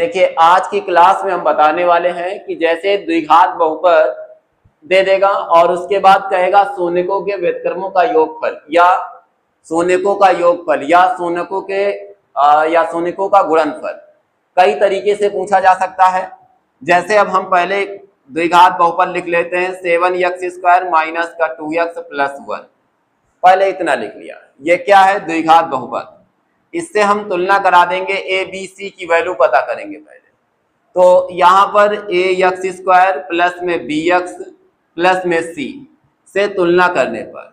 देखिए आज की क्लास में हम बताने वाले हैं कि जैसे द्विघात बहुपद दे देगा और उसके बाद कहेगा शून्यकों के व्युत्क्रमों का योगफल या शून्यकों का योगफल या शून्यकों के या शून्यकों का गुणनफल कई तरीके से पूछा जा सकता है। जैसे अब हम पहले द्विघात बहुपद लिख लेते हैं 7x² माइनस का 2x प्लस 1। पहले इतना लिख लिया, ये क्या है द्विघात बहुपद। इससे हम तुलना करा देंगे ए बी सी की वैल्यू पता करेंगे पहले। तो यहाँ पर ax² प्लस में bx प्लस में c से तुलना करने पर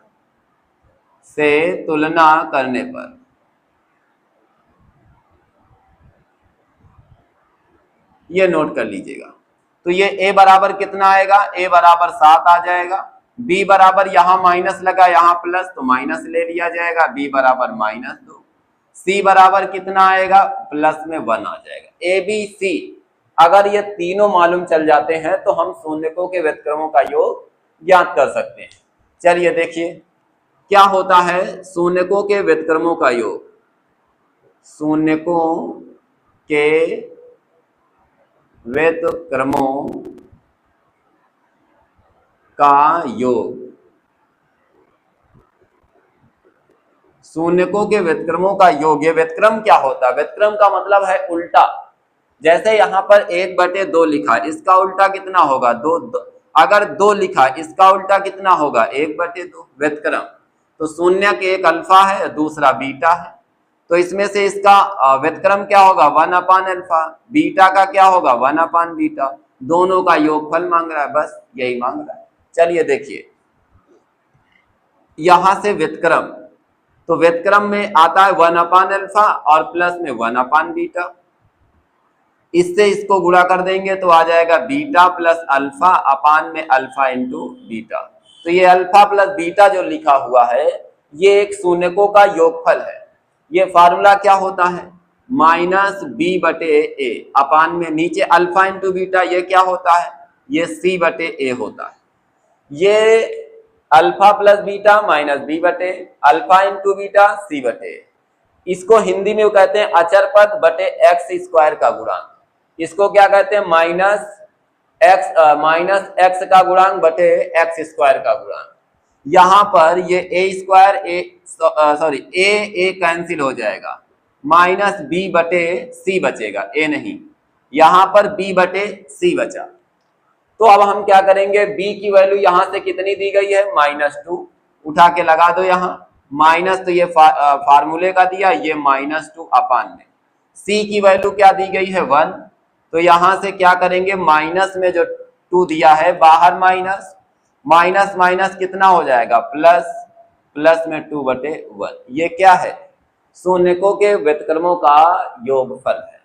ये नोट कर लीजिएगा। तो ये a बराबर कितना आएगा, a बराबर 7 आ जाएगा। b बराबर यहाँ माइनस लगा यहाँ प्लस तो माइनस ले लिया जाएगा, b बराबर -2। c बराबर कितना आएगा, प्लस में 1 आ जाएगा। a b c अगर ये तीनों मालूम चल जाते हैं तो हम शून्यकों के व्युत्क्रमों का योग ज्ञात कर सकते हैं। चलिए देखिए क्या होता है शून्यकों के व्युत्क्रमों का योग। शून्यकों के व्युत्क्रमों का योग, शून्यकों के व्युत्क्रमों का योग। ये व्युत्क्रम क्या होता है, व्युत्क्रम का मतलब है उल्टा। जैसे यहाँ पर 1/2 लिखा, इसका उल्टा कितना होगा 2। अगर 2 लिखा, इसका उल्टा कितना होगा 1/2 व्युत्क्रम। तो शून्य के एक अल्फा है दूसरा बीटा है, तो इसमें से इसका व्युत्क्रम क्या होगा 1/अल्फा, बीटा का क्या होगा 1/बीटा। दोनों का योगफल मांग रहा है, बस यही मांग रहा है। चलिए देखिए यहां से व्युत्क्रम, तो व्युत्क्रम में आता है 1/अल्फा और प्लस में 1/बीटा। इससे इसको गुणा कर देंगे तो आ जाएगा बीटा प्लस अल्फा अपान में अल्फा इंटू बीटा। तो ये अल्फा प्लस बीटा जो लिखा हुआ है ये एक शून्यकों का योगफल है। ये फार्मूला क्या होता है -b/a अपान में नीचे अल्फा इंटू बीटा, ये क्या होता है ये c/a होता है। ये alpha plus beta -b/a, alpha into beta c/a। इसको हिंदी में कहते हैं अचर पद बटे x² का गुणांक। इसको क्या कहते हैं -x का गुणांक बटे x² का गुणांक। यहां पर ये a कैंसिल हो जाएगा, -b/c बचेगा, a नहीं, यहां पर b/c बचा। तो अब हम क्या करेंगे, b की वैल्यू यहां से कितनी दी गई है -2, उठा के लगा दो यहाँ माइनस, तो ये फार्मूले का दिया, ये -2 अपान में c की वैल्यू क्या दी गई है 1, तो यहां से क्या करेंगे माइनस में जो 2 दिया है बाहर माइनस, माइनस माइनस कितना हो जाएगा प्लस, प्लस में 2/1। ये क्या है शून्यकों के व्युत्क्रमों का योगफल है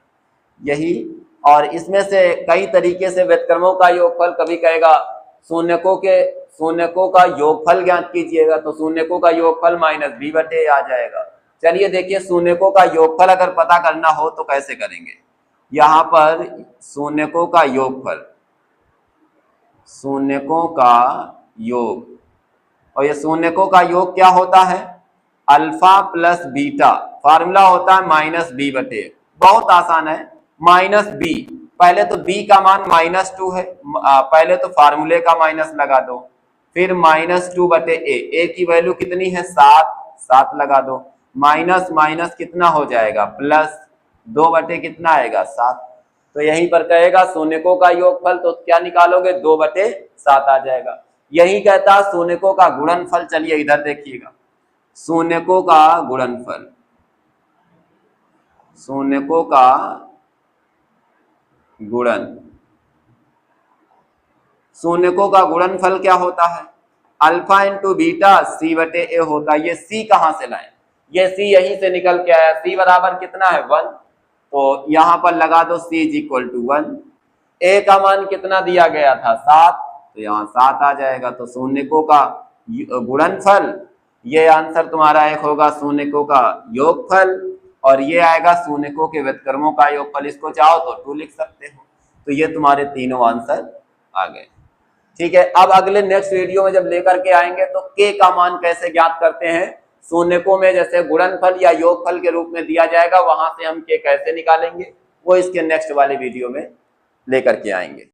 यही। और इसमें से कई तरीके से व्युत्क्रमों का योगफल, कभी कहेगा शून्यकों का योगफल ज्ञात कीजिएगा, तो शून्यकों का योगफल -b/a आ जाएगा। चलिए देखिए शून्यकों का योगफल अगर पता करना हो तो कैसे करेंगे। यहाँ पर शून्यकों का योगफल, शून्यकों का योग, और ये शून्यकों का योग क्या होता है अल्फा प्लस बीटा, फार्मूला होता है -b/a। बहुत आसान है, -b, पहले तो b का मान -2 है, पहले तो फार्मूले का माइनस लगा दो, फिर -2/a, a की वैल्यू कितनी है 7 लगा दो, माइनस माइनस कितना हो जाएगा प्लस, 2 कितना आएगा 7। तो यहीं पर कहेगा शून्यकों का योगफल, तो क्या निकालोगे 2/7 आ जाएगा। यही कहता शून्यकों का गुणनफल। चलिए इधर देखिएगा शून्यकों का गुणनफल, शून्यकों का गुणन, शून्यकों का गुणनफल क्या होता है अल्फा इंटू बीटा c/a होता है। ये c कहां से लाए, ये c यहीं से निकल के आया, c बराबर कितना है 1, तो यहां पर लगा दो c = 1। a का मान कितना दिया गया था 7, तो यहाँ 7 आ जाएगा। तो शून्यकों का गुणनफल, ये आंसर तुम्हारा एक होगा शून्यकों का योगफल, और ये आएगा शून्यकों के व्युत्क्रमों का योगफल। इसको चाहो तो 2 लिख सकते हो। तो ये तुम्हारे तीनों आंसर आ गए। ठीक है, अब अगले नेक्स्ट वीडियो में जब लेकर के आएंगे तो k का मान कैसे ज्ञात करते हैं, शून्यकों में जैसे गुणनफल या योगफल के रूप में दिया जाएगा, वहां से हम k कैसे निकालेंगे वो इसके नेक्स्ट वाले वीडियो में लेकर के आएंगे।